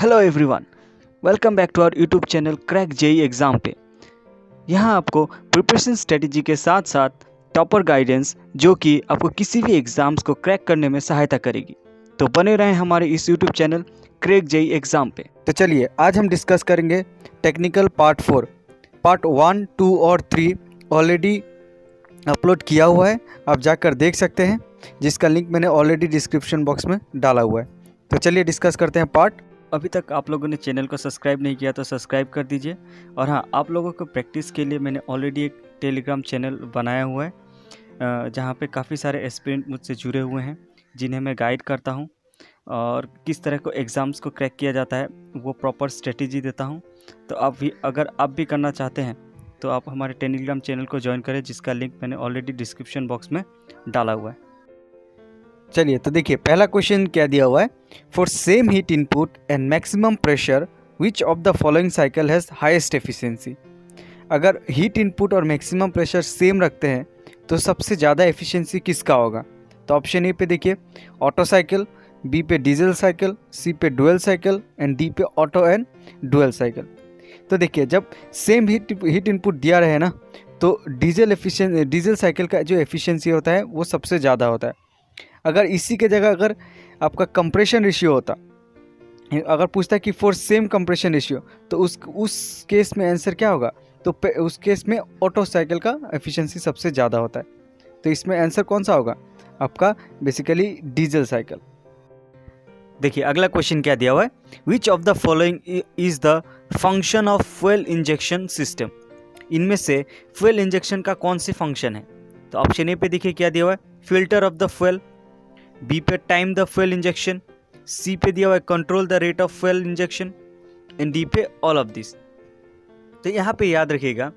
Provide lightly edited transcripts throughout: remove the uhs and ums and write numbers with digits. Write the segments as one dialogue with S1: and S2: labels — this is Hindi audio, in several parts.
S1: Hello everyone, welcome back to our YouTube channel crack JE exam पे। यहाँ आपको प्रिपरेशन स्ट्रेटेजी के साथ साथ टॉपर गाइडेंस जो कि आपको किसी भी एग्ज़ाम्स को क्रैक करने में सहायता करेगी। तो बने रहें हमारे इस YouTube channel crack JE exam पे।
S2: तो चलिए आज हम डिस्कस करेंगे टेक्निकल पार्ट 4। पार्ट 1, 2 और 3 ऑलरेडी अपलोड किया हुआ है, आप जाकर देख सकते हैं, जिसका लिंक मैंने ऑलरेडी डिस्क्रिप्शन बॉक्स में डाला हुआ है। तो चलिए डिस्कस करते हैं पार्ट।
S1: अभी तक आप लोगों ने चैनल को सब्सक्राइब नहीं किया तो सब्सक्राइब कर दीजिए। और हाँ, आप लोगों को प्रैक्टिस के लिए मैंने ऑलरेडी एक टेलीग्राम चैनल बनाया हुआ है जहाँ पे काफ़ी सारे एस्पिरेंट मुझसे जुड़े हुए हैं जिन्हें मैं गाइड करता हूँ और किस तरह को एग्ज़ाम्स को क्रैक किया जाता है वो प्रॉपर स्ट्रेटेजी देता हूँ। तो अगर आप भी करना चाहते हैं तो आप हमारे टेलीग्राम चैनल को ज्वाइन करें, जिसका लिंक मैंने ऑलरेडी डिस्क्रिप्शन बॉक्स में डाला हुआ है।
S2: चलिए तो देखिए, पहला क्वेश्चन क्या दिया हुआ है। For same heat input and maximum pressure which of the following cycle has highest efficiency. अगर हीट इनपुट और मैक्सिमम प्रेशर सेम रखते हैं तो सबसे ज़्यादा एफिशिएंसी किसका होगा। तो ऑप्शन ए पे देखिए ऑटो साइकिल, बी पे डीजल साइकिल, सी पे डुअल साइकिल एंड डी पे ऑटो एंड डुअल साइकिल। तो देखिए, जब सेम हीट इनपुट दिया रहे ना तो डीजल साइकिल का जो एफिशिएंसी होता है वो सबसे ज़्यादा होता है। अगर इसी के जगह अगर आपका कंप्रेशन रेशियो होता, अगर पूछता है कि फॉर सेम कंप्रेशन रेशियो, तो उस केस में आंसर क्या होगा। तो उस केस में ऑटो साइकिल का एफिशिएंसी सबसे ज़्यादा होता है। तो इसमें आंसर कौन सा होगा आपका, बेसिकली डीजल साइकिल।
S1: देखिए अगला क्वेश्चन क्या दिया हुआ है। Which of the following is the function of fuel injection system. इनमें से फ्यूल इंजेक्शन का कौन सी फंक्शन है। तो ऑप्शन ए पे देखिए क्या दिया हुआ है, filter of the fuel, B पे time the fuel injection, C पे दिया हुआ है control the rate of fuel injection and D पे ऑल ऑफ दिस। तो यहाँ पे याद रखिएगा,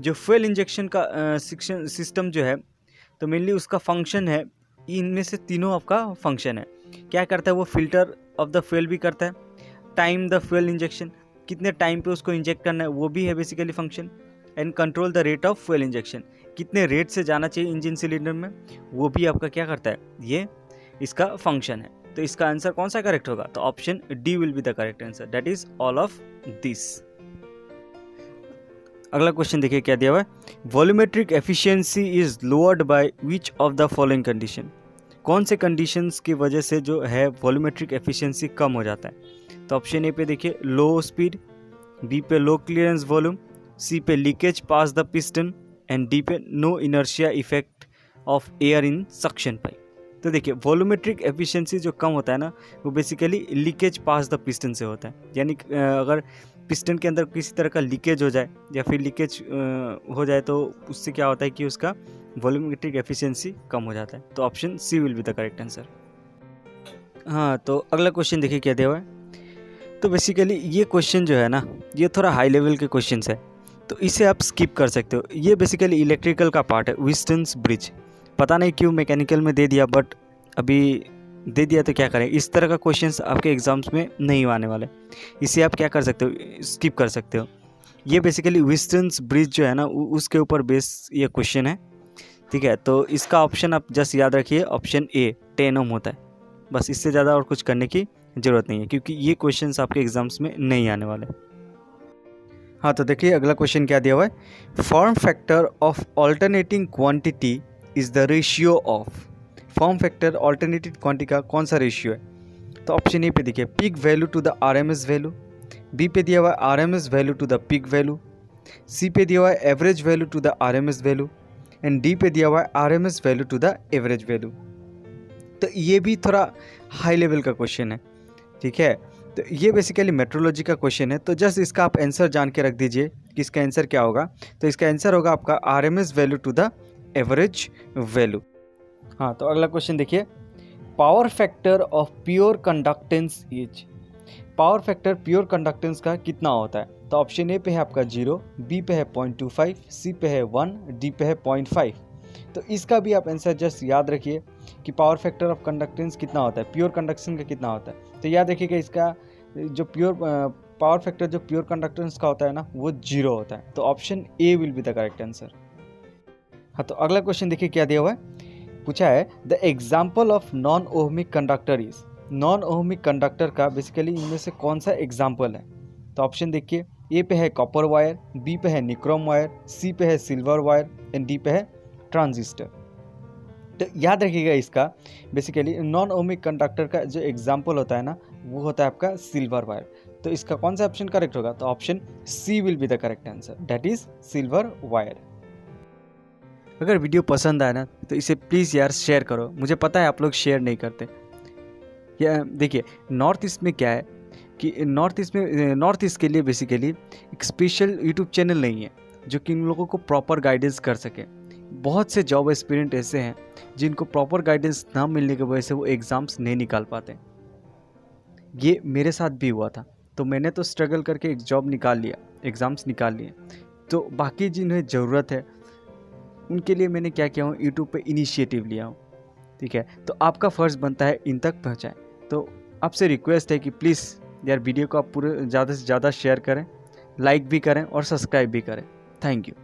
S1: जो फ्यूल इंजेक्शन का सिस्टम जो है तो मेनली उसका फंक्शन है, इनमें से तीनों आपका फंक्शन है। क्या करता है वो, फिल्टर ऑफ द फ्यूल भी करता है, टाइम द फ्यूल इंजेक्शन, कितने टाइम पे उसको इंजेक्ट करना है वो भी है basically function, and control the rate of fuel injection, कितने रेट से जाना चाहिए इंजन सिलेंडर में वो भी आपका क्या करता है, ये इसका फंक्शन है। तो इसका आंसर कौन सा करेक्ट होगा। तो option D will be the correct answer, that is all of this. अगला क्वेश्चन देखिए क्या दिया हुआ है। Volumetric efficiency is lowered by which of the following condition. कौन से कंडीशंस की वजह से जो है वॉल्यूमेट्रिक एफिशिएंसी कम हो जाता है। तो ऑप्शन ए पे देखिए लो स्पीड, बी पे लो क्लियरेंस वॉल्यूम, सी पे leakage past the piston and D पे no inertia effect of air in suction pipe. तो देखिए वॉल्यूमेट्रिक एफिशिएंसी जो कम होता है ना वो basically leakage past the piston से होता है। यानी अगर पिस्टन के अंदर किसी तरह का लीकेज हो जाए या फिर लीकेज हो जाए तो उससे क्या होता है कि उसका वॉल्यूमेट्रिक एफिशिएंसी कम हो जाता है। तो option C will be the correct answer. हाँ, तो अगला क्वेश्चन देखिए क्या दिया हुआ है। तो बेसिकली ये क्वेश्चन जो है ना ये थोड़ा हाई लेवल के क्वेश्चन है, तो इसे आप स्किप कर सकते हो। ये बेसिकली इलेक्ट्रिकल का पार्ट है, व्हिटस्टन्स ब्रिज। पता नहीं क्यों मैकेनिकल में दे दिया, बट अभी दे दिया तो क्या करें। इस तरह का क्वेश्चंस आपके एग्जाम्स में नहीं आने वाले, इसे आप क्या कर सकते हो, स्किप कर सकते हो। ये बेसिकली व्हिटस्टन्स ब्रिज जो है ना उसके ऊपर बेस ये क्वेश्चन है, ठीक है। तो इसका ऑप्शन आप जस्ट याद रखिए, ऑप्शन ए 10 ओम होता है। बस इससे ज़्यादा और कुछ करने की ज़रूरत नहीं है, क्योंकि ये क्वेश्चंस आपके एग्जाम्स में नहीं आने वाले।
S2: हाँ, तो देखिए अगला क्वेश्चन क्या दिया हुआ है। Form factor of alternating quantity is the ratio of. Form factor alternative quantity का कौन सा रेशियो है। तो ऑप्शन ए पे देखिए peak value to the RMS value, B पे दिया हुआ है RMS value to the peak value, C पे दिया हुआ है average value to the RMS value and D पे दिया हुआ है RMS value to the average value. तो ये भी थोड़ा हाई लेवल का क्वेश्चन है, ठीक है। तो ये बेसिकली मेट्रोलॉजी का क्वेश्चन है, तो जस्ट इसका आप आंसर जान के रख दीजिए कि इसका आंसर क्या होगा। तो इसका आंसर होगा आपका RMS value to the average value. हाँ, तो अगला क्वेश्चन देखिए, power factor of pure conductance is. Power factor pure conductance का कितना होता है। तो ऑप्शन ए पे है आपका 0, बी पे है 0.25, सी पे है 1, डी पे है 0.5। तो इसका भी आप आंसर जस्ट याद रखिए कि पावर फैक्टर ऑफ कंडक्टेंस कितना होता है, प्योर कंडक्शन का कितना होता है। तो याद रखिएगा इसका जो प्योर पावर फैक्टर जो प्योर कंडक्टेंस का होता है ना वो 0 होता है। तो option A will be the correct answer. हाँ, तो अगला क्वेश्चन देखिए क्या दिया हुआ है। पूछा है the example of non ohmic conductor is. Non ohmic conductor का बेसिकली इनमें से कौन सा एग्जाम्पल है? तो ऑप्शन देखिए, ए पे है कॉपर वायर, बी पे है निक्रोम वायर, सी पे है सिल्वर वायर एंड डी पे है ट्रांजिस्टर। तो याद रखिएगा इसका बेसिकली नॉन ओहमिक कंडक्टर का जो एग्जाम्पल होता है ना, वो होता है आपका सिल्वर वायर। तो इसका कौन सा ऑप्शन करेक्ट होगा? तो option C will be the correct answer, that is silver wire. अगर वीडियो पसंद आए ना तो इसे प्लीज़ यार शेयर करो, मुझे पता है आप लोग शेयर नहीं करते। या देखिए, नॉर्थ ईस्ट में क्या है कि नॉर्थ ईस्ट के लिए बेसिकली एक स्पेशल यूट्यूब चैनल नहीं है जो कि इन लोगों को प्रॉपर गाइडेंस कर सके। बहुत से जॉब एस्पिरेंट ऐसे हैं जिनको प्रॉपर गाइडेंस ना मिलने की वजह से वो एग्ज़ाम्स नहीं निकाल पाते। ये मेरे साथ भी हुआ था, तो मैंने तो स्ट्रगल करके एक जॉब निकाल लिया, एग्ज़ाम्स निकाल लिए। तो बाकी जिन्हें ज़रूरत है उनके लिए मैंने क्या किया हूँ, यूट्यूब पे इनिशिएटिव लिया हूँ। ठीक है, तो आपका फ़र्ज़ बनता है इन तक पहुँचाएं। तो आपसे रिक्वेस्ट है कि प्लीज़ यार वीडियो को आप पूरे ज़्यादा से ज़्यादा शेयर करें, लाइक भी करें और सब्सक्राइब भी करें। Thank you.